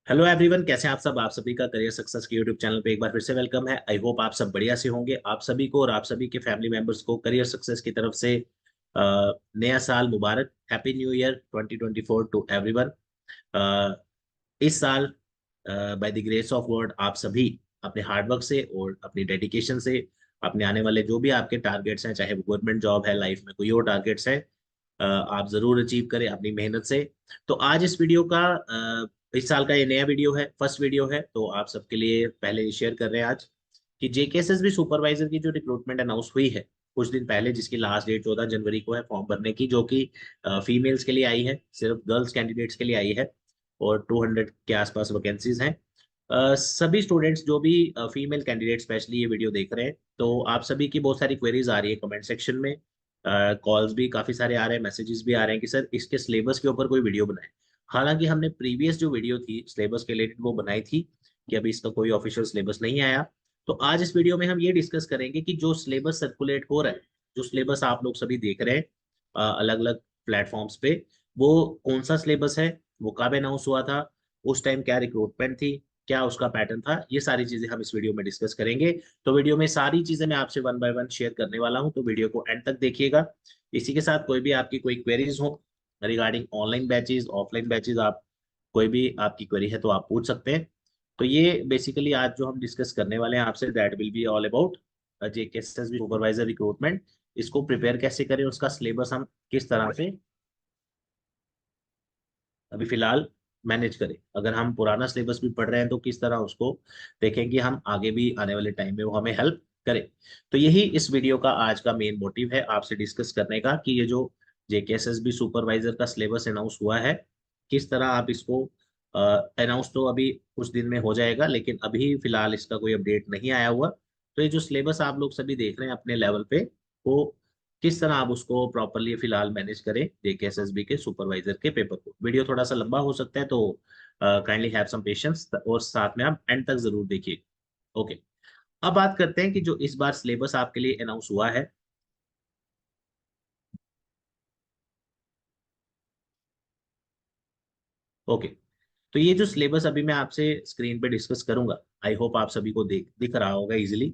Hello everyone, कैसे हैं आप सब। आप सभी का करियर सक्सेस के यूट्यूब चैनल पे एक बार फिर से वेलकम है। आई होप आप सब बढ़िया से होंगे। आप सभी को और आप सभी के फैमिली मेंबर्स को करियर सक्सेस की तरफ से नया साल मुबारक। Happy new year 2024 to everyone. इस साल by the grace of God आप सभी अपने हार्डवर्क से और अपनी डेडिकेशन से अपने आने वाले जो भी आपके टारगेट्स हैं, चाहे वो गवर्नमेंट जॉब है, लाइफ में कोई और टारगेट्स है, आप जरूर अचीव करें अपनी मेहनत से। तो आज इस वीडियो का इस साल का ये नया वीडियो है, फर्स्ट वीडियो है, तो आप सबके लिए पहले शेयर कर रहे हैं आज कि जेकेएसएसबी सुपरवाइजर की जो रिक्रूटमेंट अनाउंस हुई है कुछ दिन पहले, जिसकी लास्ट डेट 14 जनवरी को है फॉर्म भरने की, जो कि फीमेल्स के लिए आई है, सिर्फ गर्ल्स कैंडिडेट्स के लिए आई है। और 200 के आसपास वैकेंसीज हैं। सभी स्टूडेंट्स जो भी फीमेल कैंडिडेट स्पेशली ये वीडियो देख रहे हैं, तो आप सभी की बहुत सारी क्वेरीज आ रही है कमेंट सेक्शन में। कॉल्स भी काफी सारे आ रहे हैं, मैसेजेस भी आ रहे हैं कि सर इसके सिलेबस के ऊपर कोई वीडियो बनाए। हालांकि हमने प्रीवियस जो वीडियो थी सिलेबस के रिलेटेड वो बनाई थी कि अभी इसका कोई ऑफिशियल सिलेबस नहीं आया। तो आज इस वीडियो में हम ये डिस्कस करेंगे कि जो सिलेबस सर्कुलेट हो रहा है, जो सिलेबस आप लोग सभी देख रहे हैं अलग अलग प्लेटफॉर्म्स पे, वो कौन सा सिलेबस है, वो कब अनाउंस हुआ था, उस टाइम क्या रिक्रूटमेंट थी, क्या उसका पैटर्न था, ये सारी चीजें हम इस वीडियो में डिस्कस करेंगे। तो वीडियो में सारी चीजें मैं आपसे वन बाय वन शेयर करने वाला हूं, तो वीडियो को एंड तक देखिएगा। इसी के साथ कोई भी आपकी कोई क्वेरीज हो regarding online batches, offline batches, आप कोई भी आपकी क्वेरी है तो आप पूछ सकते हैं। तो ये बेसिकली आज जो हम डिस्कस करने वाले हैं आपसे, that will be all about JKSSB supervisor recruitment. इसको प्रिपेयर कैसे करें, उसका सिलेबस हम किस तरह से अभी फिलहाल मैनेज करें, अगर हम पुराना सिलेबस भी पढ़ रहे हैं तो किस तरह उसको देखें कि हम आगे भी आने वाले टाइम में वो हमें हेल्प करे। तो यही इस वीडियो का आज का मेन मोटिव है, आपसे डिस्कस करने का कि ये जो जेकेएसएसबी सुपरवाइजर का सिलेबस अनाउंस हुआ है, किस तरह आप इसको अनाउंस तो अभी कुछ दिन में हो जाएगा, लेकिन अभी फिलहाल इसका कोई अपडेट नहीं आया हुआ। तो ये जो सिलेबस आप लोग सभी देख रहे हैं अपने लेवल पे, वो किस तरह आप उसको प्रॉपरली फिलहाल मैनेज करें जेकेएसएसबी के सुपरवाइजर के पेपर को। वीडियो थोड़ा सा लंबा हो सकता है, तो काइंडली हैव सम पेशेंस और साथ में आप एंड तक जरूर देखिए। ओके, अब बात करते हैं कि जो इस बार सिलेबस आपके लिए अनाउंस हुआ है। ओके, तो ये जो सिलेबस अभी मैं आपसे स्क्रीन पे डिस्कस करूंगा, आई होप आप सभी को देख दिख रहा होगा इजीली।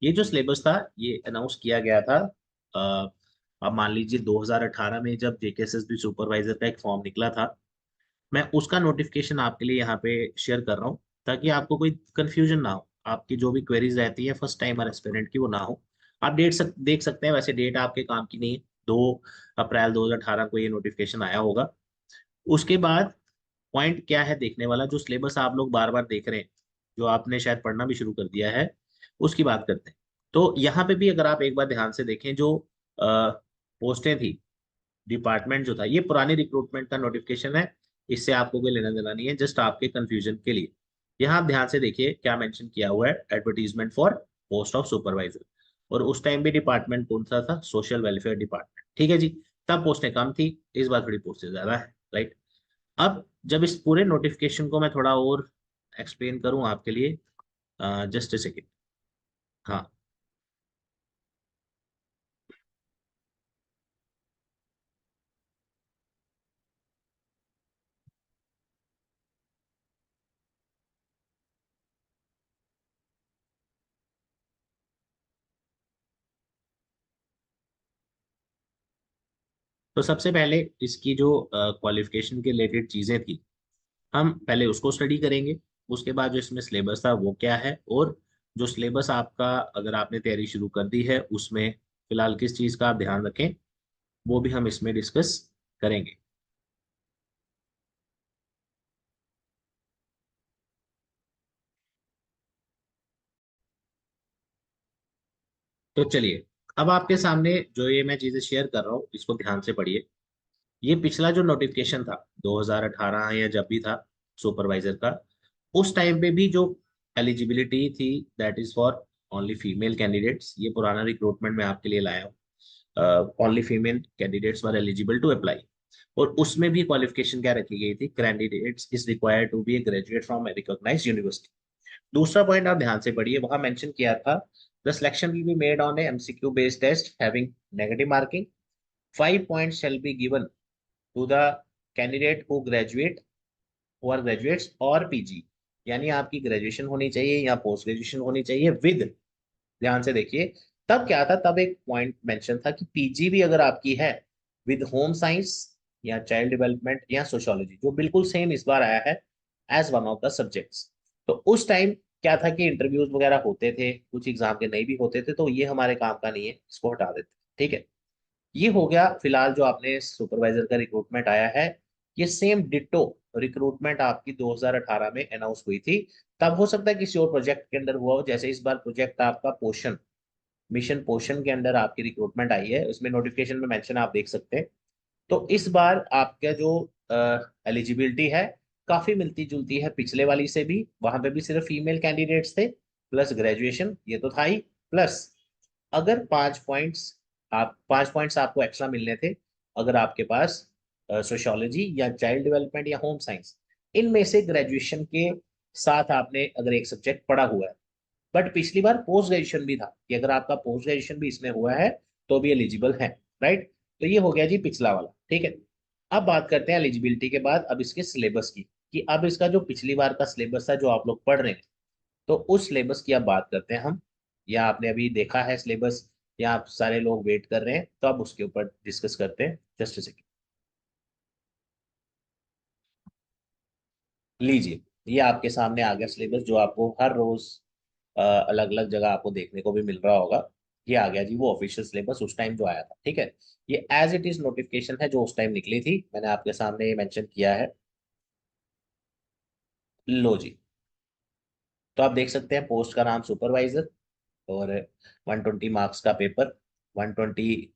ये जो सिलेबस था ये अनाउंस किया गया था अ, अब मान लीजिए 2018 में जब जेकेएसएसबी सुपरवाइजर का एक फॉर्म निकला था। मैं उसका नोटिफिकेशन आपके लिए यहाँ पे शेयर कर रहा हूँ ताकि आपको कोई कंफ्यूजन ना हो, आपकी जो भी क्वेरीज रहती है फर्स्ट टाइमर एस्पिरेंट की वो ना हो। आप देख सकते हैं, वैसे डेट आपके काम की नहीं है, 2 अप्रैल 2018 को ये नोटिफिकेशन आया होगा। उसके बाद पॉइंट क्या है देखने वाला, जो सिलेबस आप लोग बार बार देख रहे हैं, जो आपने शायद पढ़ना भी शुरू कर दिया है, उसकी बात करते हैं। तो यहाँ पे भी अगर आप एक बार ध्यान से देखें, जो पोस्टें थी, डिपार्टमेंट जो था, ये पुरानी रिक्रूटमेंट का नोटिफिकेशन है। इससे आपको कोई लेना देना नहीं है, जस्ट आपके कंफ्यूजन के लिए। यहाँ आप ध्यान से देखिए क्या मेंशन किया हुआ है, advertisement for post of supervisor. और उस टाइम भी डिपार्टमेंट कौन सा था, सोशल वेलफेयर डिपार्टमेंट, ठीक है जी। तब पोस्टें कम थी, इस बार थोड़ी पोस्टें ज्यादा है, राइट। अब जब इस पूरे नोटिफिकेशन को मैं थोड़ा और एक्सप्लेन करूं आपके लिए, जस्ट ए सेकेंड। हाँ, तो सबसे पहले इसकी जो क्वालिफिकेशन के रिलेटेड चीजें थी, हम पहले उसको स्टडी करेंगे। उसके बाद जो इसमें सिलेबस था वो क्या है, और जो सिलेबस आपका अगर आपने तैयारी शुरू कर दी है उसमें फिलहाल किस चीज़ का आप ध्यान रखें, वो भी हम इसमें डिस्कस करेंगे। तो चलिए, अब आपके सामने जो ये मैं चीज़ें शेयर कर रहा हूँ इसको ध्यान से पढ़िए। ये पिछला जो नोटिफिकेशन था 2018 या जब भी था सुपरवाइजर का, उस टाइम पे भी जो एलिजिबिलिटी थी, that is for only female candidates. ये पुराना रिक्रूटमेंट में आपके लिए लाया हूँ। Only female candidates were eligible to apply. और उसमें भी क्वालिफिकेशन क्या रखी गई थी, candidates is required to be a graduate from a recognised university. दूसरा पॉइंट आप ध्यान से पढ़िए, वहां मेंशन किया था the selection will be made on a MCQ based test having negative marking. 5 points shall be given to the candidate who graduate for graduates और PG, यानी आपकी ग्रेजुएशन होनी चाहिए या पोस्ट ग्रेजुएशन होनी चाहिए विद, ध्यान से देखिए, तब क्या था, तब एक पॉइंट मेंशन था कि पीजी भी अगर आपकी है विद होम साइंस या चाइल्ड डेवलपमेंट या सोशियोलॉजी, जो बिल्कुल सेम इस बार आया है as one of the subjects. तो उस टाइम क्या था कि इंटरव्यूज वगैरह होते थे, कुछ एग्जाम के नहीं भी होते थे, तो ये हमारे काम का नहीं है, इसको हटा देते। ठीक है, ये हो गया फिलहाल जो आपने सुपरवाइजर का रिक्रूटमेंट आया है। ये सेम डिट्टो रिक्रूटमेंट आपकी 2018 में अनाउंस हुई थी। तब हो सकता है किसी और प्रोजेक्ट के अंदर हुआ हो, जैसे इस बार प्रोजेक्ट आपका पोषण, मिशन पोषण के अंदर आपकी रिक्रूटमेंट आई है, उसमें नोटिफिकेशन में मेंशन आप देख सकते हैं। तो इस बार आपका जो एलिजिबिलिटी है काफी मिलती जुलती है पिछले वाली से भी, वहां पे भी सिर्फ फीमेल कैंडिडेट्स थे, प्लस ग्रेजुएशन ये तो था ही, प्लस अगर 5 पॉइंट्स, आप 5 पॉइंट्स आपको एक्स्ट्रा मिलने थे अगर आपके पास सोशियोलॉजी या चाइल्ड डेवलपमेंट या होम साइंस, इनमें से ग्रेजुएशन के साथ आपने अगर एक सब्जेक्ट पढ़ा हुआ है। बट पिछली बार पोस्ट ग्रेजुएशन भी था कि अगर आपका पोस्ट ग्रेजुएशन भी इसमें हुआ है तो भी एलिजिबल है। राइट, तो ये हो गया जी पिछला वाला। ठीक है, अब बात करते हैं एलिजिबिलिटी के बाद अब इसके सिलेबस की, कि अब इसका जो पिछली बार का सिलेबस था जो आप लोग पढ़ रहे हैं, तो उस सिलेबस की अब बात करते हैं हम, या आपने अभी देखा है सिलेबस, या आप सारे लोग वेट कर रहे हैं, तो अब उसके ऊपर डिस्कस करते हैं। जस्ट अ सेकेंड, लीजिए, ये आपके सामने आ गया सिलेबस जो आपको हर रोज अलग अलग जगह आपको देखने को भी मिल रहा होगा। ये आ गया जी वो ऑफिशियल सिलेबस उस टाइम जो आया था। ठीक है, ये एज इट इज नोटिफिकेशन है जो उस टाइम निकली थी, मैंने आपके सामने ये मेंशन किया है। लो जी, तो आप देख सकते हैं पोस्ट का नाम सुपरवाइजर, और 120 मार्क्स का पेपर, 120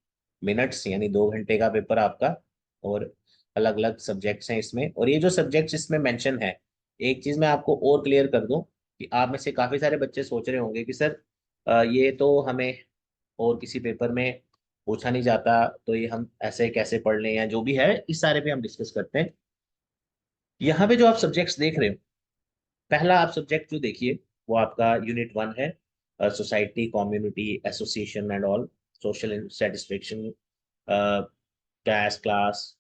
मिनट्स यानी 2 घंटे का पेपर आपका, और अलग अलग सब्जेक्ट्स हैं इसमें। और ये जो सब्जेक्ट्स इसमें मेंशन है, एक चीज मैं आपको और क्लियर कर दूं, कि आप में से काफी सारे बच्चे सोच रहे होंगे कि सर ये तो हमें और किसी पेपर में पूछा नहीं जाता, तो ये हम ऐसे कैसे पढ़ लें, या जो भी है इस सारे पे हम डिस्कस करते हैं। यहाँ पे जो आप सब्जेक्ट्स देख रहे हो, पहला आप सब्जेक्ट जो देखिए वो आपका यूनिट 1 है, society community association and all, social satisfaction, cash class,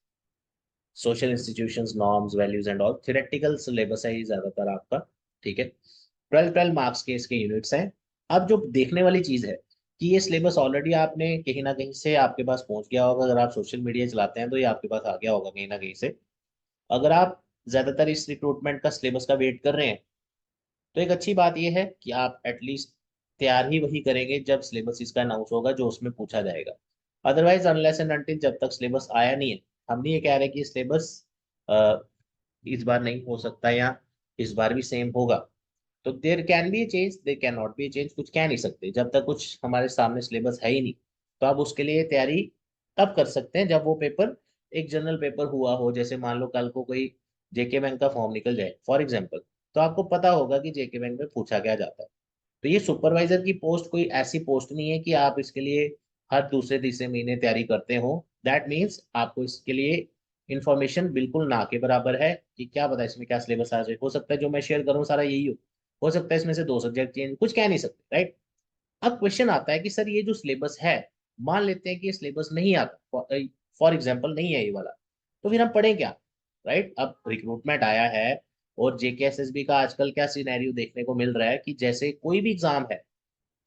social institutions norms values and all, theoretical syllabus है ये ज्यादातर आपका। ठीक है, 12 12 मार्क्स के इसके यूनिट्स हैं। अब जो देखने वाली चीज है कि ये सिलेबस ऑलरेडी आपने कहीं ना कहीं से आपके पास पहुंच गया होगा, अगर आप सोशल मीडिया चलाते हैं तो ये आपके पास आ गया होगा कहीं ना कहीं से। अगर आप ज्यादातर इस रिक्रूटमेंट का सिलेबस का वेट कर रहे हैं, तो एक अच्छी बात यह है कि आप एटलीस्ट तैयार ही वही करेंगे जब सिलेबस इसका अनाउंस होगा जो उसमें पूछा जाएगा। अदरवाइज अनलेस एंड अनटिल जब तक सिलेबस आया नहीं है, हम नहीं ये कह रहे कि सिलेबस इस बार नहीं हो सकता या इस बार भी सेम होगा। तो there can be A change, there can not be A change, कुछ कह नहीं सकते जब तक कुछ हमारे सामने सिलेबस है ही नहीं। तो आप उसके लिए तैयारी तब कर सकते हैं जब वो पेपर एक जनरल पेपर हुआ हो, जैसे मान लो कल को कोई जेके बैंक का फॉर्म निकल जाए फॉर एग्जाम्पल, तो आपको पता होगा कि जेके बैंक में पूछा क्या जाता है। तो ये सुपरवाइजर की पोस्ट कोई ऐसी पोस्ट नहीं है कि आप इसके लिए हर दूसरे तीसरे महीने तैयारी करते हो। दैट मीन्स आपको इसके लिए इंफॉर्मेशन बिल्कुल ना के बराबर है, कि क्या पता इसमें क्या सिलेबस आ जाए, हो सकता है जो मैं शेयर करूँ सारा यही हो सकता है इसमें से 2 सब्जेक्ट चेंज, कुछ कह नहीं सकते। राइट, अब क्वेश्चन आता है कि सर ये जो सिलेबस है, मान लेते हैं कि ये सिलेबस नहीं आता, फॉर एग्जाम्पल नहीं है ये वाला, तो फिर हम पढ़ें क्या। राइट, अब रिक्रूटमेंट आया है, और जेकेएसएसबी का आजकल क्या सिनेरियो देखने को मिल रहा है कि जैसे कोई भी एग्जाम है,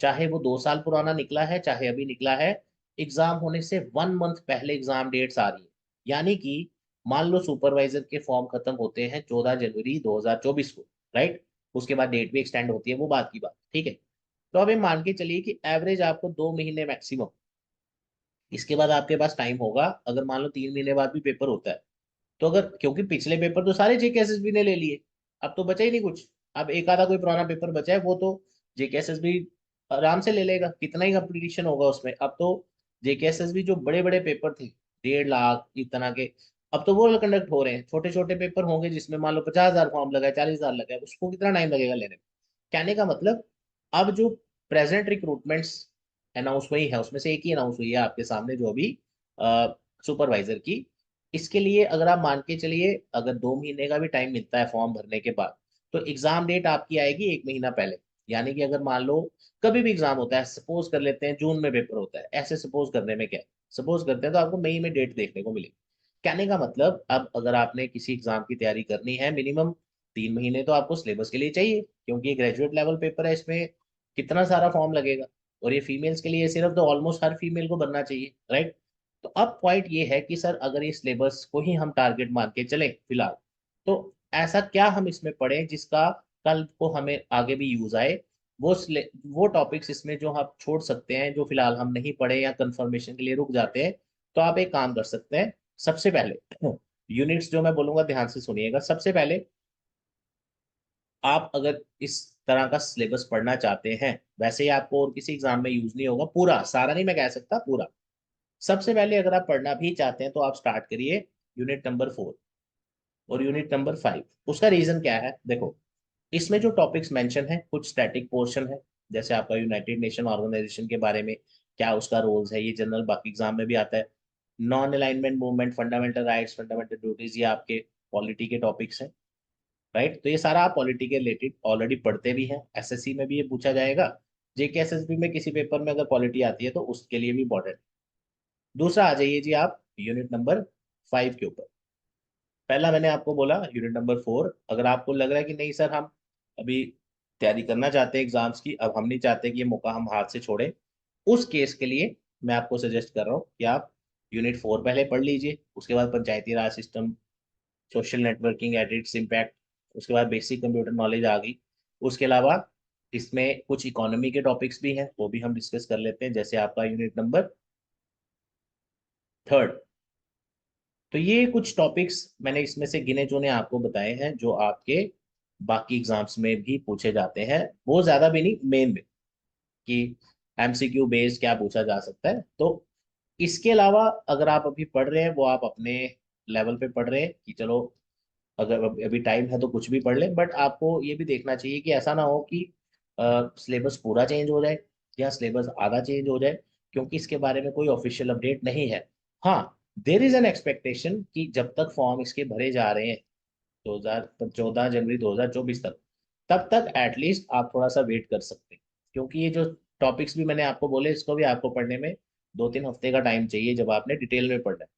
चाहे वो 2 साल पुराना निकला है चाहे अभी निकला है, एग्जाम होने से 1 मंथ पहले एग्जाम डेट्स आ रही है। यानी कि मान लो सुपरवाइजर के फॉर्म खत्म होते हैं 14 जनवरी 2024 को, राइट, उसके बाद डेट भी एक्सटेंड होती है, वो बात की बात। ठीक है, तो अब ये मान के चलिए कि एवरेज आपको 2 महीने मैक्सिमम, इसके बाद आपके पास टाइम होगा, अगर मान लो 3 महीने बाद भी पेपर होता है, तो अगर, क्योंकि पिछले पेपर तो सारे जेकेएसएसबी ने ले लिए, अब तो बचा ही नहीं कुछ, अब एक आधा कोई पुराना पेपर बचा है वो तो जेकेएसएसबी आराम से ले लेगा, कितना ही कंपटीशन होगा उसमें। अब तो जेकेएसएसबी जो बड़े बड़े पेपर थे 1.5 लाख इतना के, अब तो वो कंडक्ट हो रहे हैं, छोटे छोटे पेपर होंगे जिसमें मान लो 50,000 फॉर्म लगा है, 40,000 लगा है, उसको कितना टाइम लगेगा लेने में। कहने का मतलब, अब जो प्रेजेंट रिक्रूटमेंट्स अनाउंस हुई है उसमें से एक ही अनाउंस हुई है आपके सामने, जो अभी सुपरवाइजर की, इसके लिए अगर आप मान के चलिए अगर 2 महीने का भी टाइम मिलता है फॉर्म भरने के बाद, तो एग्जाम डेट आपकी आएगी 1 महीना पहले। यानी कि अगर मान लो कभी भी एग्जाम होता है, सपोज कर लेते हैं जून में पेपर होता है, ऐसे सपोज करने में क्या, सपोज करते हैं, तो आपको मई में डेट देखने को मिलेगी। कहने का मतलब अब अगर आपने किसी एग्जाम की तैयारी करनी है, मिनिमम 3 महीने तो आपको सिलेबस के लिए चाहिए, क्योंकि ये ग्रेजुएट लेवल पेपर है, इसमें कितना सारा फॉर्म लगेगा। और ये फीमेल्स के लिए सिर्फ तो ऑलमोस्ट हर फीमेल को बनना चाहिए, राइट। तो अब पॉइंट ये है कि सर अगर ये सिलेबस को ही हम टारगेट मान के चले फिलहाल, तो ऐसा क्या हम इसमें पढ़ें जिसका कल को हमें आगे भी यूज आए। वो टॉपिक्स इसमें जो आप छोड़ सकते हैं, जो फिलहाल हम नहीं पढ़े या कंफर्मेशन के लिए रुक जाते हैं, तो आप एक काम कर सकते हैं। सबसे पहले यूनिट्स जो मैं बोलूंगा ध्यान से सुनिएगा। सबसे पहले आप अगर इस तरह का सिलेबस पढ़ना चाहते हैं, वैसे ही आपको और किसी एग्जाम में यूज नहीं होगा, पूरा सारा नहीं मैं कह सकता, पूरा। सबसे पहले अगर आप पढ़ना भी चाहते हैं तो आप स्टार्ट करिए यूनिट नंबर 4 और यूनिट नंबर 5। उसका रीजन क्या है, देखो, इसमें जो टॉपिक्स मेंशन है कुछ स्टैटिक पोर्शन है, जैसे आपका यूनाइटेड नेशन ऑर्गेनाइजेशन के बारे में क्या उसका रोल्स है, ये जनरल बाकी एग्जाम में भी आता है। Non alignment movement, fundamental rights, fundamental duties, ये आपके पॉलिटी के टॉपिक्स हैं, राइट। तो ये सारा आप पॉलिटी के रिलेटेड ऑलरेडी पढ़ते भी हैं, एसएससी में भी ये पूछा जाएगा, जेके एसएसबी में किसी पेपर में अगर पॉलिटी आती है तो उसके लिए भी इंपॉर्टेंट। दूसरा आ जाइए जी आप यूनिट नंबर 5 के ऊपर। पहला मैंने आपको बोला यूनिट नंबर 4, अगर आपको लग रहा है कि नहीं सर हम अभी तैयारी करना चाहते हैं एग्जाम्स की, अब हम नहीं चाहते कि ये मौका हम हाथ से छोड़ें, उस केस के लिए मैं आपको सजेस्ट कर रहा हूँ कि आप यूनिट 4 पहले पढ़ लीजिए। उसके बाद Panchayati Raj system, social networking, edits, impact, उसके बाद बेसिक कंप्यूटर नॉलेज आ गई। उसके अलावा इसमें कुछ इकोनॉमी के टॉपिक्स भी हैं, वो भी हम डिस्कस कर लेते हैं, जैसे आपका यूनिट नंबर 3। तो ये कुछ टॉपिक्स मैंने इसमें से गिने चुने आपको बताए हैं जो आपके बाकी एग्जाम्स में भी पूछे जाते हैं। वो ज्यादा भी नहीं, मेन में कि एमसीक्यू बेस्ड क्या पूछा जा सकता है। तो इसके अलावा अगर आप अभी पढ़ रहे हैं, वो आप अपने लेवल पे पढ़ रहे हैं कि चलो अगर अभी टाइम है तो कुछ भी पढ़ लें, बट आपको ये भी देखना चाहिए कि ऐसा ना हो कि सिलेबस पूरा चेंज हो जाए या सिलेबस आधा चेंज हो जाए, क्योंकि इसके बारे में कोई ऑफिशियल अपडेट नहीं है। हाँ, देर इज एन एक्सपेक्टेशन कि जब तक फॉर्म इसके भरे जा रहे हैं 2014 जनवरी 2024 तक, तब तक एटलीस्ट आप थोड़ा सा वेट कर सकते हैं, क्योंकि ये जो टॉपिक्स भी मैंने आपको बोले इसको भी आपको पढ़ने में 2-3 हफ्ते का टाइम चाहिए जब आपने डिटेल में पढ़ना है।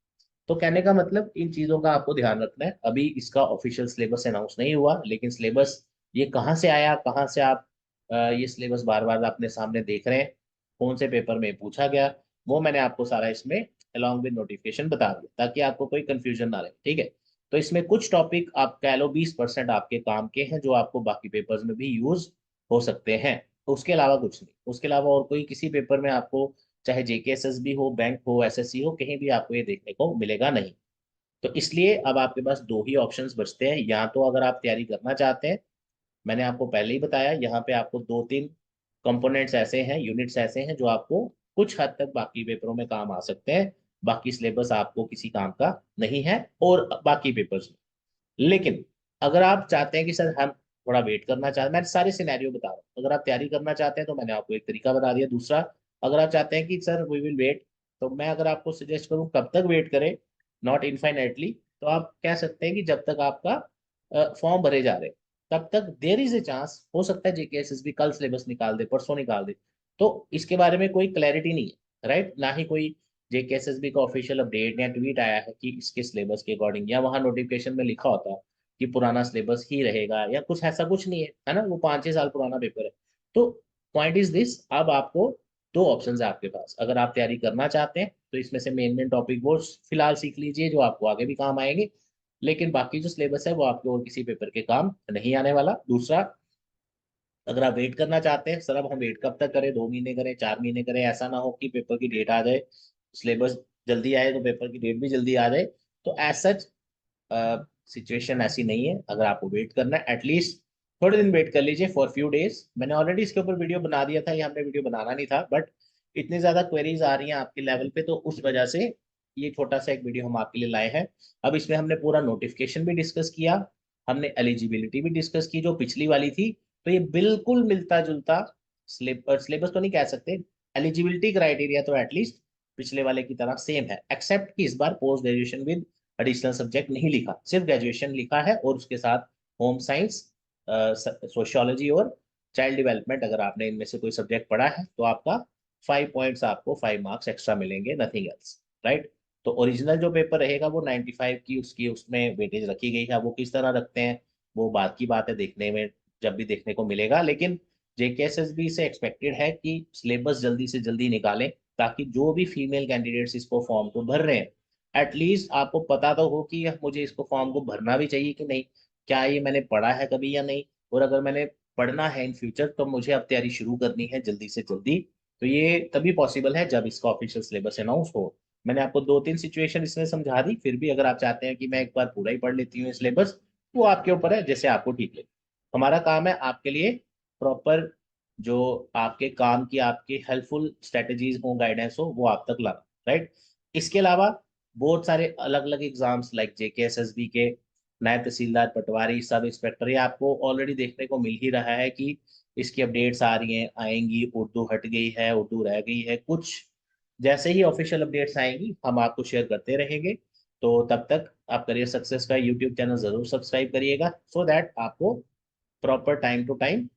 तो कहने का मतलब इन चीजों का आपको ध्यान रखना है। अभी इसका ऑफिशियल सिलेबस अनाउंस नहीं हुआ, लेकिन सिलेबस ये कहाँ से आया, कहाँ से आप ये सिलेबस बार बार अपने सामने देख रहे हैं, कौन से पेपर में पूछा गया, वो मैंने आपको सारा इसमें अलॉन्ग विद नोटिफिकेशन बता दिया, ताकि आपको कोई कंफ्यूजन ना रहे, ठीक है। तो इसमें कुछ टॉपिक आप कह लो 20% आपके काम के हैं, जो आपको बाकी पेपर्स में भी यूज हो सकते हैं। उसके अलावा कुछ नहीं, उसके अलावा और कोई किसी पेपर में आपको, चाहे जेकेएसएसबी हो, बैंक हो, एसएससी हो, कहीं भी आपको ये देखने को मिलेगा नहीं। तो इसलिए अब आपके पास दो ही ऑप्शंस बचते हैं, या तो अगर आप तैयारी करना चाहते हैं, मैंने आपको पहले ही बताया यहाँ पे आपको 2-3 कंपोनेंट्स ऐसे हैं, यूनिट्स ऐसे हैं जो आपको कुछ हद तक बाकी पेपरों में काम आ सकते हैं। बाकी सिलेबस आपको किसी काम का नहीं है और बाकी पेपर्स में। लेकिन अगर आप चाहते हैं कि सर हम थोड़ा वेट करना चाहते हैं, मैं सारे सिनेरियो बता रहा हूँ, अगर आप तैयारी करना चाहते हैं तो मैंने आपको एक तरीका बता दिया। दूसरा, अगर आप चाहते हैं कि सर वी विल वेट, तो मैं अगर आपको सजेस्ट करूँ कब तक वेट करें, नॉट इनफाइनाइटली, तो आप कह सकते हैं कि जब तक आपका फॉर्म भरे जा रहे हैं, तब तक देर इज ए चांस, हो सकता है जेकेएसएसबी कल सिलेबस निकाल दे, परसों निकाल दे। तो इसके बारे में कोई क्लैरिटी नहीं है, राइट, ना ही कोई जेकेएसएसबी का ऑफिशियल अपडेट या ट्वीट आया है कि इसके सिलेबस के अकॉर्डिंग, या वहां नोटिफिकेशन में लिखा होता है कि पुराना सिलेबस ही रहेगा या कुछ, ऐसा कुछ नहीं है ना, वो 5-6 साल पुराना पेपर है। तो पॉइंट इज दिस, अब आपको दो ऑप्शन है आपके पास। अगर आप तैयारी करना चाहते हैं तो इसमें से मेन मेन टॉपिक वो फिलहाल सीख लीजिए जो आपको आगे भी काम आएंगे, लेकिन बाकी जो सिलेबस है वो आपके और किसी पेपर के काम नहीं आने वाला। दूसरा, अगर आप वेट करना चाहते हैं, सर अब हम वेट कब तक करें, 2 महीने करें, 4 महीने करें, ऐसा ना हो कि पेपर की डेट आ जाए, सिलेबस जल्दी आए तो पेपर की डेट भी जल्दी आ जाए, तो एज सच सिचुएशन ऐसी नहीं है। अगर आपको वेट करना है, एटलीस्ट थोड़े दिन वेट कर लीजिए, फॉर फ्यू डेज। मैंने ऑलरेडी इसके ऊपर वीडियो बना दिया था, ये हमने वीडियो बनाना नहीं था, बट इतनी ज्यादा क्वेरीज आ रही हैं आपके लेवल पे, तो उस वजह से ये छोटा सा एक वीडियो हम आपके लिए लाए हैं। अब इसमें हमने पूरा नोटिफिकेशन भी डिस्कस किया, हमने एलिजिबिलिटी भी डिस्कस की जो पिछली वाली थी। तो ये बिल्कुल मिलता जुलता सिलेबस तो नहीं कह सकते, एलिजिबिलिटी क्राइटेरिया तो एटलीस्ट पिछले वाले की तरह सेम है, एक्सेप्ट कि इस बार post graduation with additional subject नहीं लिखा, सिर्फ ग्रेजुएशन लिखा है, और उसके साथ होम साइंस, सोशियोलॉजी और चाइल्ड डेवलपमेंट, अगर आपने इनमें से कोई सब्जेक्ट पढ़ा है तो आपका 5 पॉइंट्स, आपको 5 मार्क्स एक्स्ट्रा मिलेंगे, नथिंग एल्स, राइट। तो ओरिजिनल जो पेपर रहेगा वो 95 की उसकी उसमें वेटेज रखी गई है। वो किस तरह रखते हैं वो बात की बात है, देखने में जब भी देखने को मिलेगा। लेकिन जेकेएसएसबी से एक्सपेक्टेड है कि सिलेबस जल्दी से जल्दी निकालें, ताकि जो भी फीमेल कैंडिडेट्स इसको फॉर्म को भर रहे हैं एटलीस्ट आपको पता तो हो कि मुझे इसको फॉर्म को भरना भी चाहिए कि नहीं, क्या ये मैंने पढ़ा है कभी या नहीं, और अगर मैंने पढ़ना है इन फ्यूचर तो मुझे अब तैयारी शुरू करनी है जल्दी से जल्दी। तो ये तभी पॉसिबल है जब इसका ऑफिशियल सिलेबस अनाउंस हो। मैंने आपको 2-3 सिचुएशन इसमें समझा दी, फिर भी अगर आप चाहते हैं कि मैं एक बार पूरा ही पढ़ लेती हूँ सिलेबस, वो आपके ऊपर है, जैसे आपको ठीक लगे। हमारा काम है आपके लिए प्रॉपर जो आपके काम की आपके हेल्पफुल स्ट्रेटेजीज हो, गाइडेंस हो, वो आप तक लाना, राइट। इसके अलावा बहुत सारे अलग अलग एग्जाम्स लाइक जेकेएसएसबी के नायब तहसीलदार, पटवारी, सब इंस्पेक्टर, ये आपको ऑलरेडी देखने को मिल ही रहा है कि इसकी अपडेट्स आ रही हैं, आएंगी। उर्दू हट गई है, उर्दू रह गई है कुछ। जैसे ही ऑफिशियल अपडेट्स आएंगी हम आपको शेयर करते रहेंगे। तो तब तक आप करियर सक्सेस का यूट्यूब चैनल जरूर सब्सक्राइब करिएगा, सो दैट आपको प्रॉपर टाइम टू टाइम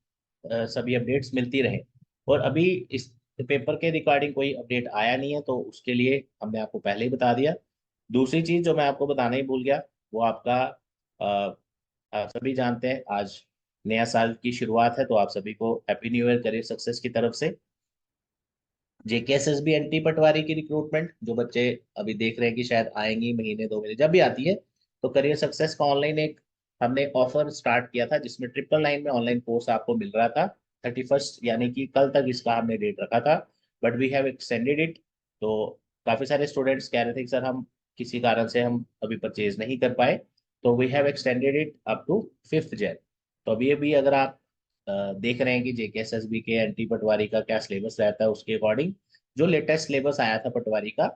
सभी अपडेट्स मिलती रहे। और अभी इस पेपर के रिगार्डिंग कोई अपडेट आया नहीं है, तो उसके लिए हमने आपको पहले ही बता दिया। दूसरी चीज जो मैं आपको बताना ही भूल गया, वो आपका अ, आप सभी जानते हैं आज नया साल की शुरुआत है, तो आप सभी को happy new year career success की तरफ से। जेकेएसएसबी एंटी पटवारी की रिक्रूटमेंट जो बच्चे अभी देख रहे हैं कि शायद आएंगी महीने 2 महीने, जब भी आती है, तो करियर सक्सेस का ऑनलाइन एक हमने ऑफर स्टार्ट किया था, जिसमें 999 में ऑनलाइन कोर्स आपको मिल रहा था। 31st यानी कि कल तक इसका हमने डेट रखा था, but we have extended it. तो काफी सारे स्टूडेंट्स कह रहे थे कि सर हम किसी कारण से हम अभी परचेज नहीं कर पाए, तो we have extended it up to 5th Jan। तो अभी अभी अगर आप देख रहे हैं कि जेकेएसएसबी के एंटी पटवारी का क्या सिलेबस रहता है, उसके अकॉर्डिंग जो लेटेस्ट सिलेबस आया था पटवारी का,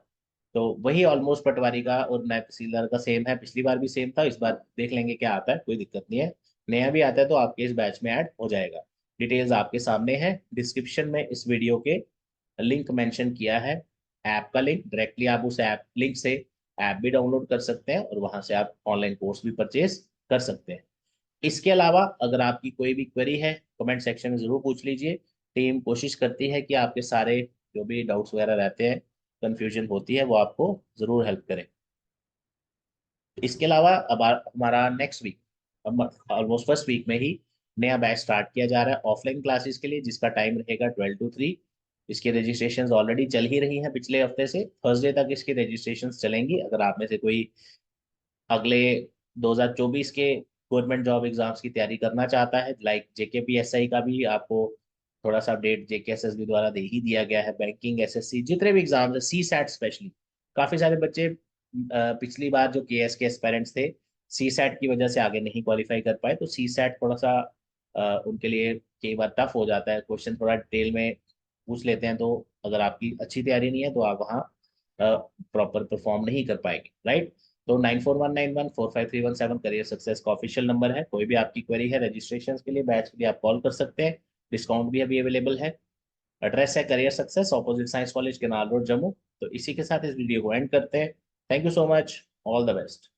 तो वही ऑलमोस्ट पटवारी का और नायब तहसीलदार का सेम है। पिछली बार भी सेम था, इस बार देख लेंगे क्या आता है, कोई दिक्कत नहीं है। नया भी आता है तो आपके इस बैच में ऐड हो जाएगा। डिटेल्स आपके सामने है, डिस्क्रिप्शन में इस वीडियो के लिंक मेंशन किया है, ऐप का लिंक। डायरेक्टली आप उस ऐप लिंक से ऐप भी डाउनलोड कर सकते हैं और वहां से आप ऑनलाइन कोर्स भी परचेज कर सकते हैं। इसके अलावा अगर आपकी कोई भी क्वेरी है कमेंट सेक्शन में जरूर पूछ लीजिए। टीम कोशिश करती है कि आपके सारे जो भी डाउट्स वगैरह रहते हैं, कंफ्यूजन होती है, वो आपको जरूर हेल्प करें। इसके अलावा अब हमारा next week, almost first week में ही नया बैच स्टार्ट किया जा रहा है ऑफलाइन क्लासेस के लिए, जिसका टाइम रहेगा 12 to 3। इसकी रजिस्ट्रेशन ऑलरेडी चल ही रही हैं, पिछले हफ्ते से थर्सडे तक इसकी रजिस्ट्रेशन चलेंगी। अगर आप में से कोई अगले 2024 के गवर्नमेंट जॉब एग्जाम्स की तैयारी करना चाहता है, लाइक जेकेपीएसआई का भी आपको थोड़ा सा अपडेट जेकेएसएसबी द्वारा दे ही दिया गया है, बैंकिंग, एसएससी, जितने भी एग्जाम्स है, सी सैट स्पेशली। काफी सारे बच्चे पिछली बार जो केएस के एस्पेरेंट्स थे, सी सैट की वजह से आगे नहीं क्वालिफाई कर पाए, तो सी सैट थोड़ा सा उनके लिए कई बार टफ हो जाता है, क्वेश्चन थोड़ा डिटेल में पूछ लेते हैं। तो अगर आपकी अच्छी तैयारी नहीं है तो आप वहाँ प्रॉपर परफॉर्म नहीं कर पाएंगे, राइट। तो 9419145317 करियर सक्सेस का ऑफिशियल नंबर है। कोई भी आपकी क्वेरी है रजिस्ट्रेशन के लिए, बैच के लिए, आप कॉल कर सकते हैं। डिस्काउंट भी अभी अवेलेबल है। एड्रेस है career success, opposite science college, canal road, Jammu. तो इसी के साथ इस वीडियो को एंड करते हैं। Thank you so much, all the best.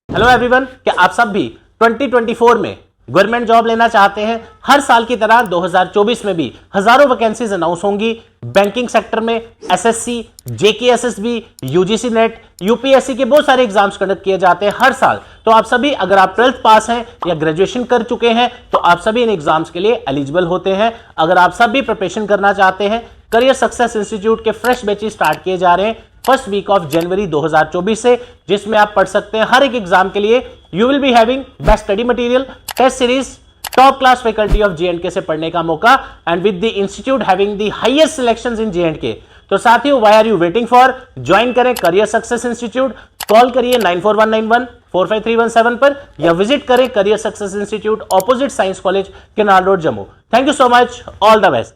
Hello everyone, क्या आप सब भी 2024 में गवर्नमेंट जॉब लेना चाहते हैं? हर साल की तरह 2024 में भी हजारों वैकेंसीज अनाउंस होंगी बैंकिंग सेक्टर में। SSC, JKSSB, UGC net, UPSC के बहुत सारे एग्जाम्स कंडक्ट किए जाते हैं हर साल। तो आप सभी, अगर आप 12th पास हैं या ग्रेजुएशन कर चुके हैं, तो आप सभी इन एग्जाम्स के लिए एलिजिबल होते हैं। अगर आप सब भी प्रिपरेशन करना चाहते हैं, करियर सक्सेस इंस्टीट्यूट के फ्रेश बैचेस स्टार्ट किए जा रहे हैं फर्स्ट वीक ऑफ जनवरी 2024 से, जिसमें आप पढ़ सकते हैं हर एक एग्जाम के लिए। You will be having best study material, test series, top class faculty of J&K से पढ़ने का मौका, and with the institute having the highest selections in J&K। तो साथियों, why are you waiting for? Join करें career success institute. Call करिए 9419145317 पर, या विजिट करें career success institute, opposite science college, canal road, Jammu. Thank you so much, all the best.